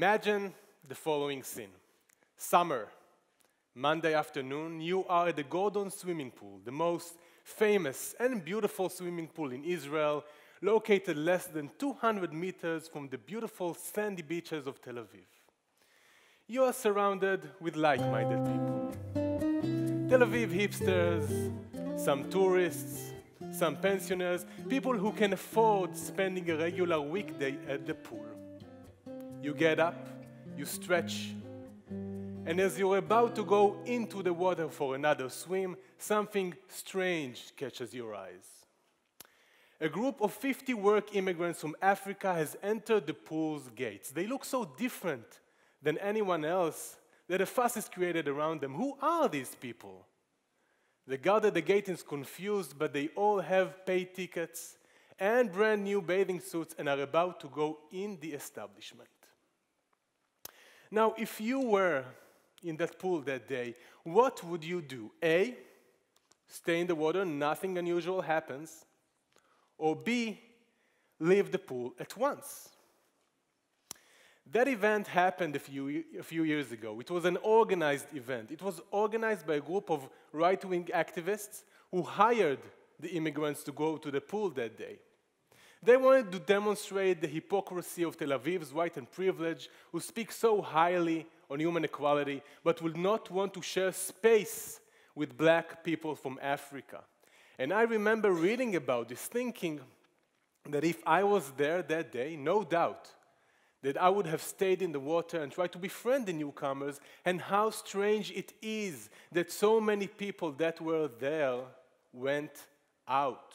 Imagine the following scene. Summer, Monday afternoon, you are at the Gordon swimming pool, the most famous and beautiful swimming pool in Israel, located less than 200 meters from the beautiful sandy beaches of Tel Aviv. You are surrounded with like-minded people. Tel Aviv hipsters, some tourists, some pensioners, people who can afford spending a regular weekday at the pool. You get up, you stretch, and as you're about to go into the water for another swim, something strange catches your eyes. A group of 50 work immigrants from Africa has entered the pool's gates. They look so different than anyone else that a fuss is created around them. Who are these people? The guard at the gate is confused, but they all have paid tickets and brand new bathing suits and are about to go in the establishment. Now, if you were in that pool that day, what would you do? A, stay in the water, nothing unusual happens. Or B, leave the pool at once. That event happened a few years ago. It was an organized event. It was organized by a group of right-wing activists who hired the immigrants to go to the pool that day. They wanted to demonstrate the hypocrisy of Tel Aviv's white and privilege, who speak so highly on human equality, but would not want to share space with black people from Africa. And I remember reading about this, thinking that if I was there that day, no doubt that I would have stayed in the water and tried to befriend the newcomers, and how strange it is that so many people that were there went out.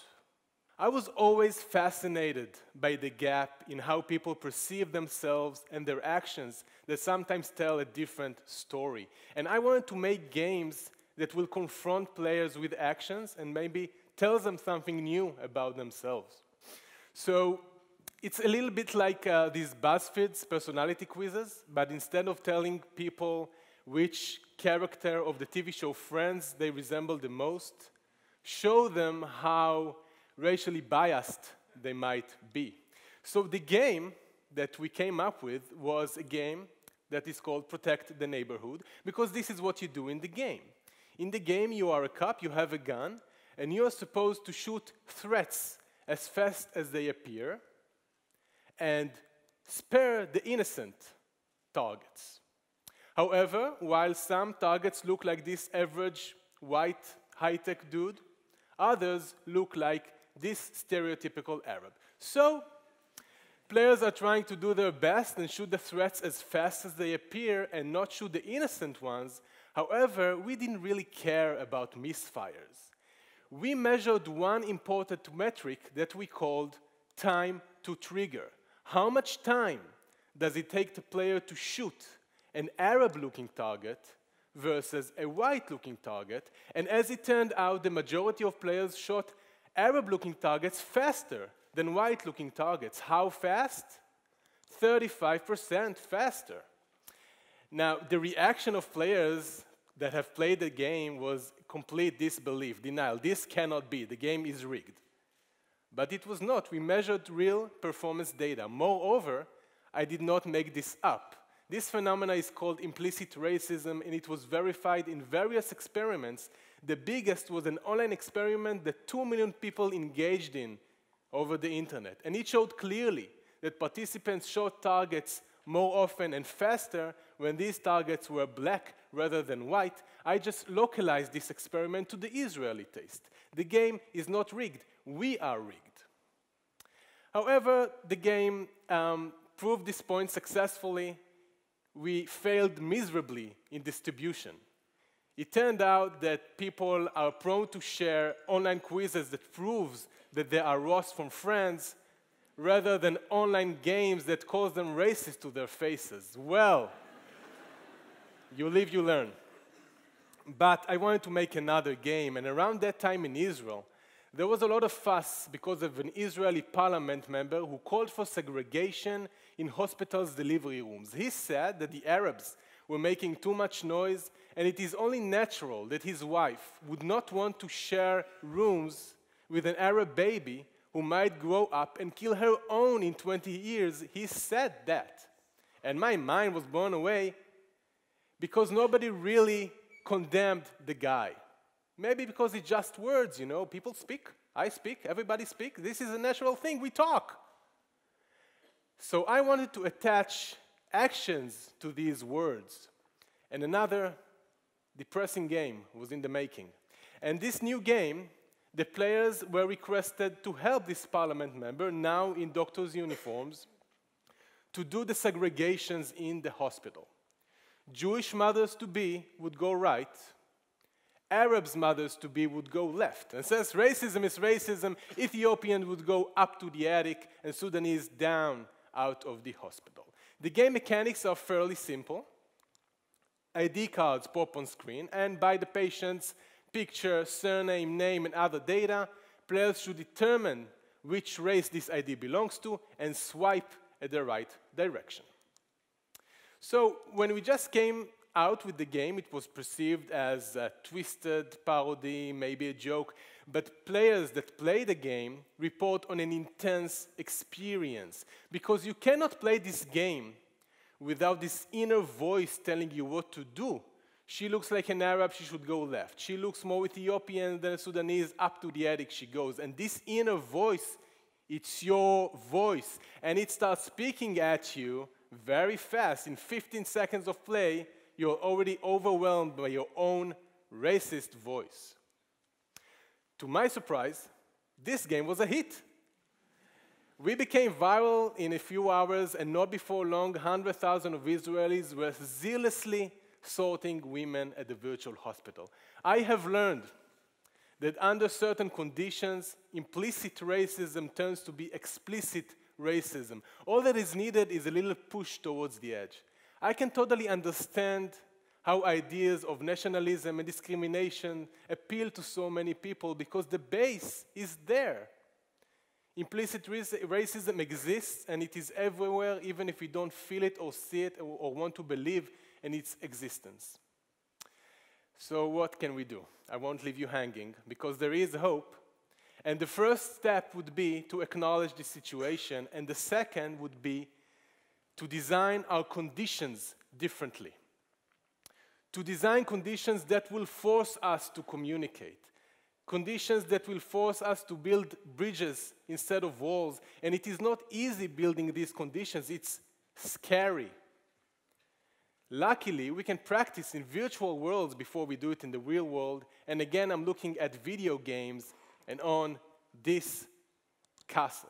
I was always fascinated by the gap in how people perceive themselves and their actions that sometimes tell a different story. And I wanted to make games that will confront players with actions and maybe tell them something new about themselves. So it's a little bit like these BuzzFeed's personality quizzes, but instead of telling people which character of the TV show Friends they resemble the most, show them how racially biased they might be. So the game that we came up with was a game that is called Protect the Neighborhood, because this is what you do in the game. In the game, you are a cop, you have a gun, and you are supposed to shoot threats as fast as they appear and spare the innocent targets. However, while some targets look like this average white high-tech dude, others look like this stereotypical Arab. So, players are trying to do their best and shoot the threats as fast as they appear and not shoot the innocent ones. However, we didn't really care about misfires. We measured one important metric that we called time to trigger. How much time does it take the player to shoot an Arab-looking target versus a white-looking target? And as it turned out, the majority of players shot Arab-looking targets faster than white-looking targets. How fast? 35% faster. Now, the reaction of players that have played the game was complete disbelief, denial. This cannot be. The game is rigged. But it was not. We measured real performance data. Moreover, I did not make this up. This phenomenon is called implicit racism, and it was verified in various experiments. The biggest was an online experiment that 2 million people engaged in over the internet. And it showed clearly that participants shot targets more often and faster when these targets were black rather than white. I just localized this experiment to the Israeli taste. The game is not rigged. We are rigged. However, the game proved this point successfully. We failed miserably in distribution. It turned out that people are prone to share online quizzes that proves that they are Ross from Friends rather than online games that cause them racist to their faces. Well, you live, you learn. But I wanted to make another game, and around that time in Israel, there was a lot of fuss because of an Israeli parliament member who called for segregation in hospitals' delivery rooms. He said that the Arabs were making too much noise, and it is only natural that his wife would not want to share rooms with an Arab baby who might grow up and kill her own in 20 years. He said that. And my mind was blown away because nobody really condemned the guy. Maybe because it's just words, you know. People speak, I speak, everybody speaks. This is a natural thing, we talk. So I wanted to attach actions to these words. And another depressing game was in the making. And this new game, the players were requested to help this parliament member, now in doctor's uniforms, to do the segregations in the hospital. Jewish mothers-to-be would go right, Arabs' mothers-to-be would go left. And since racism is racism, Ethiopian would go up to the attic and Sudanese down out of the hospital. The game mechanics are fairly simple. ID cards pop on screen, and by the patient's picture, surname, name, and other data, players should determine which race this ID belongs to and swipe at the right direction. So when we just came out with the game, it was perceived as a twisted parody, maybe a joke, but players that play the game report on an intense experience, because you cannot play this game without this inner voice telling you what to do. She looks like an Arab, she should go left. She looks more Ethiopian than a Sudanese, up to the attic she goes. And this inner voice, it's your voice, and it starts speaking at you very fast. In 15 seconds of play, you're already overwhelmed by your own racist voice. To my surprise, this game was a hit. We became viral in a few hours, and not before long, 100,000 of Israelis were zealously sorting women at the virtual hospital. I have learned that under certain conditions, implicit racism turns to be explicit racism. All that is needed is a little push towards the edge. I can totally understand how ideas of nationalism and discrimination appeal to so many people, because the base is there. Implicit racism exists, and it is everywhere, even if we don't feel it or see it or want to believe in its existence. So what can we do? I won't leave you hanging, because there is hope. And the first step would be to acknowledge the situation, and the second would be to design our conditions differently. To design conditions that will force us to communicate. Conditions that will force us to build bridges instead of walls. And it is not easy building these conditions, it's scary. Luckily, we can practice in virtual worlds before we do it in the real world. And again, I'm looking at video games and on this castle.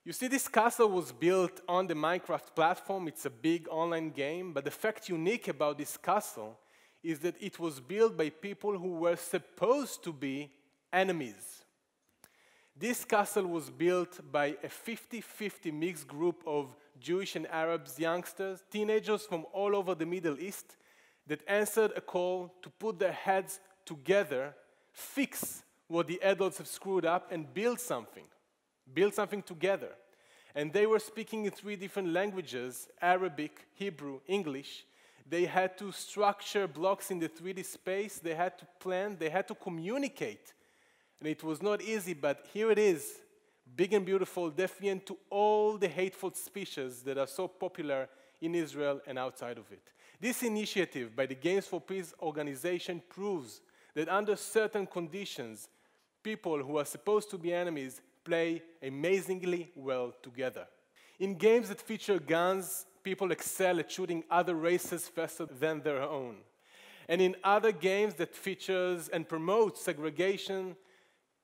You see, this castle was built on the Minecraft platform. It's a big online game, but the fact unique about this castle is that it was built by people who were supposed to be enemies. This castle was built by a 50-50 mixed group of Jewish and Arabs youngsters, teenagers from all over the Middle East, that answered a call to put their heads together, fix what the adults have screwed up, and build something together. And they were speaking in 3 different languages: Arabic, Hebrew, English. They had to structure blocks in the 3D space, they had to plan, they had to communicate. And it was not easy, but here it is, big and beautiful, defiant to all the hateful speeches that are so popular in Israel and outside of it. This initiative by the Games for Peace organization proves that under certain conditions, people who are supposed to be enemies play amazingly well together. In games that feature guns, people excel at shooting other races faster than their own. And in other games that features and promotes segregation,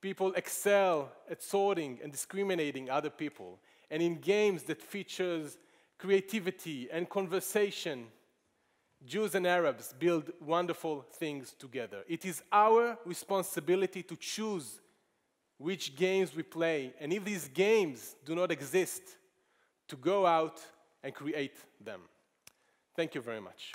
people excel at sorting and discriminating other people. And in games that features creativity and conversation, Jews and Arabs build wonderful things together. It is our responsibility to choose which games we play, and if these games do not exist, to go out and create them. Thank you very much.